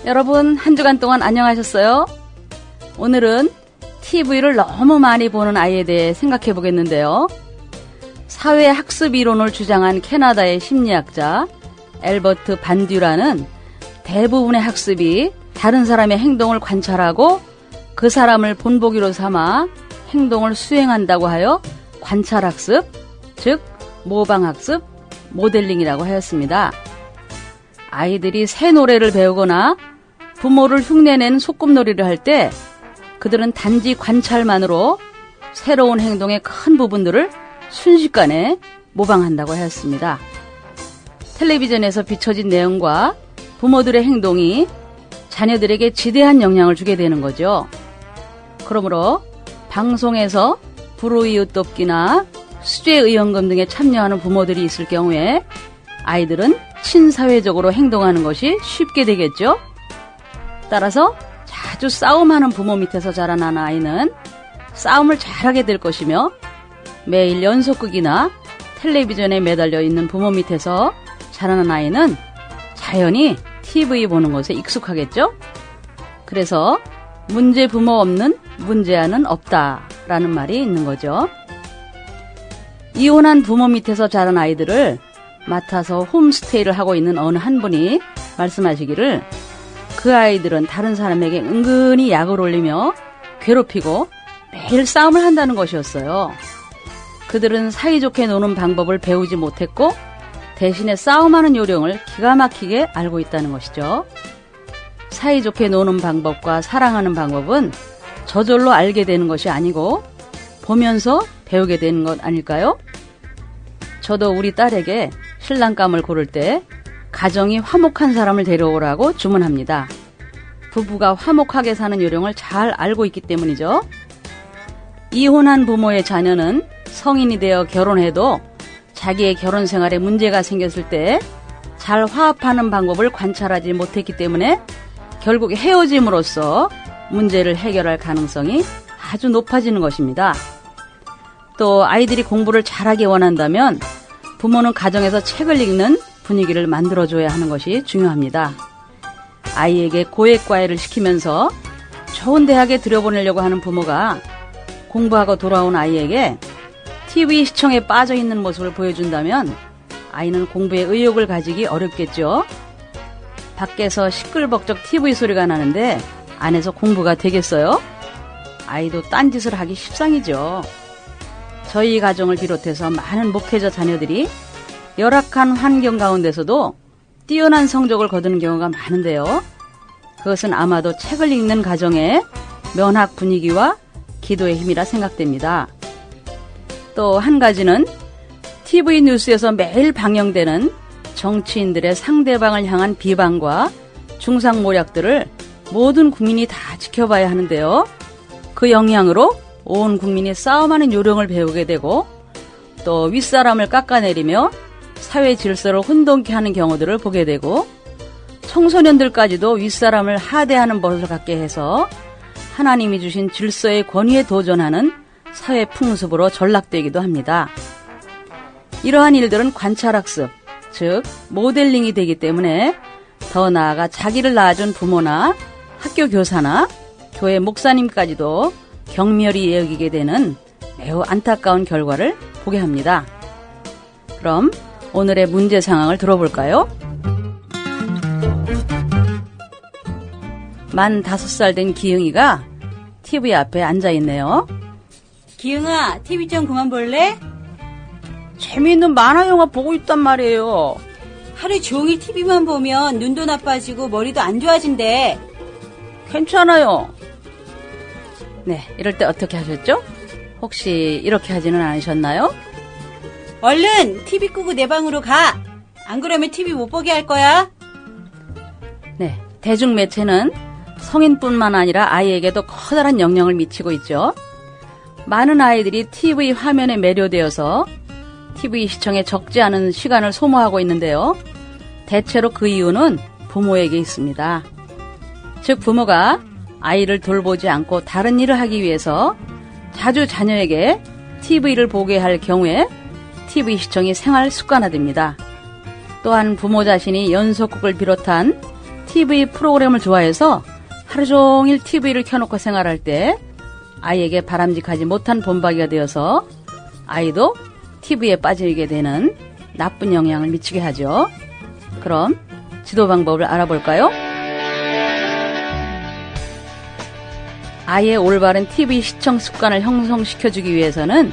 여러분, 한 주간 동안 안녕하셨어요? 오늘은 TV를 너무 많이 보는 아이에 대해 생각해 보겠는데요. 사회학습 이론을 주장한 캐나다의 심리학자 앨버트 반듀라는 대부분의 학습이 다른 사람의 행동을 관찰하고 그 사람을 본보기로 삼아 행동을 수행한다고 하여 관찰학습, 즉 모방학습, 모델링이라고 하였습니다. 아이들이 새 노래를 배우거나 부모를 흉내내는 소꿉놀이를 할 때 그들은 단지 관찰만으로 새로운 행동의 큰 부분들을 순식간에 모방한다고 하였습니다. 텔레비전에서 비춰진 내용과 부모들의 행동이 자녀들에게 지대한 영향을 주게 되는 거죠. 그러므로 방송에서 불우이웃 돕기나 수재의연금 등에 참여하는 부모들이 있을 경우에 아이들은 친사회적으로 행동하는 것이 쉽게 되겠죠. 따라서 자주 싸움하는 부모 밑에서 자라난 아이는 싸움을 잘하게 될 것이며, 매일 연속극이나 텔레비전에 매달려 있는 부모 밑에서 자라난 아이는 자연히 TV 보는 것에 익숙하겠죠. 그래서 문제 부모 없는 문제아는 없다라는 말이 있는 거죠. 이혼한 부모 밑에서 자란 아이들을 맡아서 홈스테이를 하고 있는 어느 한 분이 말씀하시기를, 그 아이들은 다른 사람에게 은근히 약을 올리며 괴롭히고 매일 싸움을 한다는 것이었어요. 그들은 사이좋게 노는 방법을 배우지 못했고 대신에 싸움하는 요령을 기가 막히게 알고 있다는 것이죠. 사이좋게 노는 방법과 사랑하는 방법은 저절로 알게 되는 것이 아니고 보면서 배우게 되는 것 아닐까요? 저도 우리 딸에게 신랑감을 고를 때 가정이 화목한 사람을 데려오라고 주문합니다. 부부가 화목하게 사는 요령을 잘 알고 있기 때문이죠. 이혼한 부모의 자녀는 성인이 되어 결혼해도 자기의 결혼 생활에 문제가 생겼을 때 잘 화합하는 방법을 관찰하지 못했기 때문에 결국 헤어짐으로써 문제를 해결할 가능성이 아주 높아지는 것입니다. 또 아이들이 공부를 잘하게 원한다면 부모는 가정에서 책을 읽는 분위기를 만들어줘야 하는 것이 중요합니다. 아이에게 고액과외를 시키면서 좋은 대학에 들여보내려고 하는 부모가 공부하고 돌아온 아이에게 TV 시청에 빠져있는 모습을 보여준다면 아이는 공부에 의욕을 가지기 어렵겠죠. 밖에서 시끌벅적 TV 소리가 나는데 안에서 공부가 되겠어요? 아이도 딴짓을 하기 십상이죠. 저희 가정을 비롯해서 많은 목회자 자녀들이 열악한 환경 가운데서도 뛰어난 성적을 거두는 경우가 많은데요. 그것은 아마도 책을 읽는 가정의 면학 분위기와 기도의 힘이라 생각됩니다. 또 한 가지는 TV 뉴스에서 매일 방영되는 정치인들의 상대방을 향한 비방과 중상모략들을 모든 국민이 다 지켜봐야 하는데요. 그 영향으로 온 국민이 싸움하는 요령을 배우게 되고 또 윗사람을 깎아내리며 사회 질서를 혼돈케 하는 경우들을 보게 되고, 청소년들까지도 윗사람을 하대하는 버릇을 갖게 해서 하나님이 주신 질서의 권위에 도전하는 사회 풍습으로 전락되기도 합니다. 이러한 일들은 관찰학습, 즉 모델링이 되기 때문에 더 나아가 자기를 낳아준 부모나 학교 교사나 교회 목사님까지도 경멸히 여기게 되는 매우 안타까운 결과를 보게 합니다. 그럼 오늘의 문제 상황을 들어볼까요? 만 5살 된 기흥이가 TV 앞에 앉아있네요. 기흥아, TV 좀 그만 볼래? 재미있는 만화 영화 보고 있단 말이에요. 하루 종일 TV만 보면 눈도 나빠지고 머리도 안 좋아진대. 괜찮아요. 네, 이럴 때 어떻게 하셨죠? 혹시 이렇게 하지는 않으셨나요? 얼른 TV 끄고 내 방으로 가. 안 그러면 TV 못 보게 할 거야. 네, 대중매체는 성인뿐만 아니라 아이에게도 커다란 영향을 미치고 있죠. 많은 아이들이 TV 화면에 매료되어서 TV 시청에 적지 않은 시간을 소모하고 있는데요. 대체로 그 이유는 부모에게 있습니다. 즉 부모가 아이를 돌보지 않고 다른 일을 하기 위해서 자주 자녀에게 TV를 보게 할 경우에 TV 시청이 생활 습관화됩니다. 또한 부모 자신이 연속극을 비롯한 TV 프로그램을 좋아해서 하루 종일 TV를 켜놓고 생활할 때 아이에게 바람직하지 못한 본보기가 되어서 아이도 TV에 빠지게 되는 나쁜 영향을 미치게 하죠. 그럼 지도 방법을 알아볼까요? 아이의 올바른 TV 시청 습관을 형성시켜주기 위해서는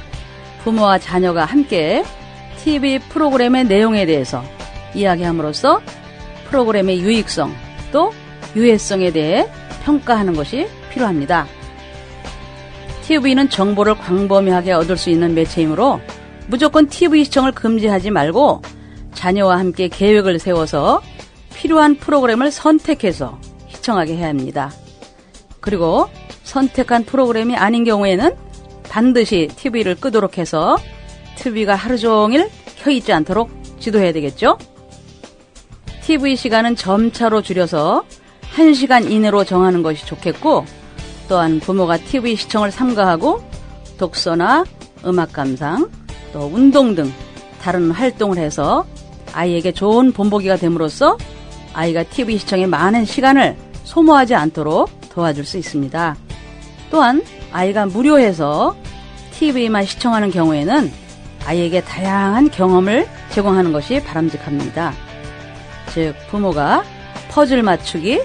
부모와 자녀가 함께 TV 프로그램의 내용에 대해서 이야기함으로써 프로그램의 유익성 또 유해성에 대해 평가하는 것이 필요합니다. TV는 정보를 광범위하게 얻을 수 있는 매체이므로 무조건 TV 시청을 금지하지 말고 자녀와 함께 계획을 세워서 필요한 프로그램을 선택해서 시청하게 해야 합니다. 그리고 선택한 프로그램이 아닌 경우에는 반드시 TV를 끄도록 해서 TV가 하루 종일 켜있지 않도록 지도해야 되겠죠? TV 시간은 점차로 줄여서 1시간 이내로 정하는 것이 좋겠고, 또한 부모가 TV 시청을 삼가하고 독서나 음악 감상, 또 운동 등 다른 활동을 해서 아이에게 좋은 본보기가 됨으로써 아이가 TV 시청에 많은 시간을 소모하지 않도록 도와줄 수 있습니다. 또한 아이가 무료해서 TV만 시청하는 경우에는 아이에게 다양한 경험을 제공하는 것이 바람직합니다. 즉 부모가 퍼즐 맞추기,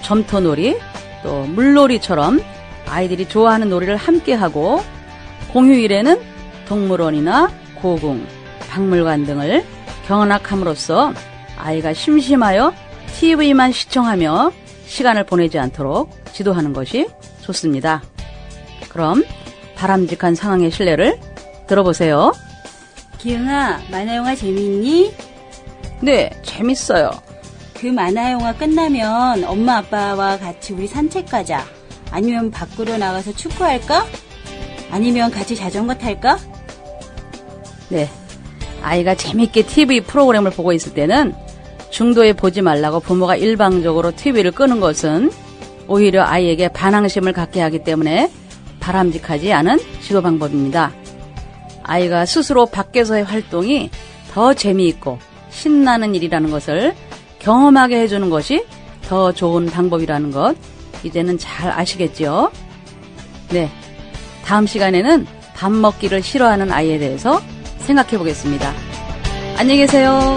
점토놀이, 또 물놀이처럼 아이들이 좋아하는 놀이를 함께하고 공휴일에는 동물원이나 고궁, 박물관 등을 경락함으로써 아이가 심심하여 TV만 시청하며 시간을 보내지 않도록 지도하는 것이 좋습니다. 그럼 바람직한 상황의 실례를 들어보세요. 기흥아, 만화영화 재미있니? 네, 재밌어요. 그 만화영화 끝나면 엄마 아빠와 같이 우리 산책 가자. 아니면 밖으로 나가서 축구할까? 아니면 같이 자전거 탈까? 네, 아이가 재밌게 TV 프로그램을 보고 있을 때는 중도에 보지 말라고 부모가 일방적으로 TV를 끄는 것은 오히려 아이에게 반항심을 갖게 하기 때문에 바람직하지 않은 지도 방법입니다. 아이가 스스로 밖에서의 활동이 더 재미있고 신나는 일이라는 것을 경험하게 해주는 것이 더 좋은 방법이라는 것 이제는 잘 아시겠죠? 네, 다음 시간에는 밥 먹기를 싫어하는 아이에 대해서 생각해 보겠습니다. 안녕히 계세요.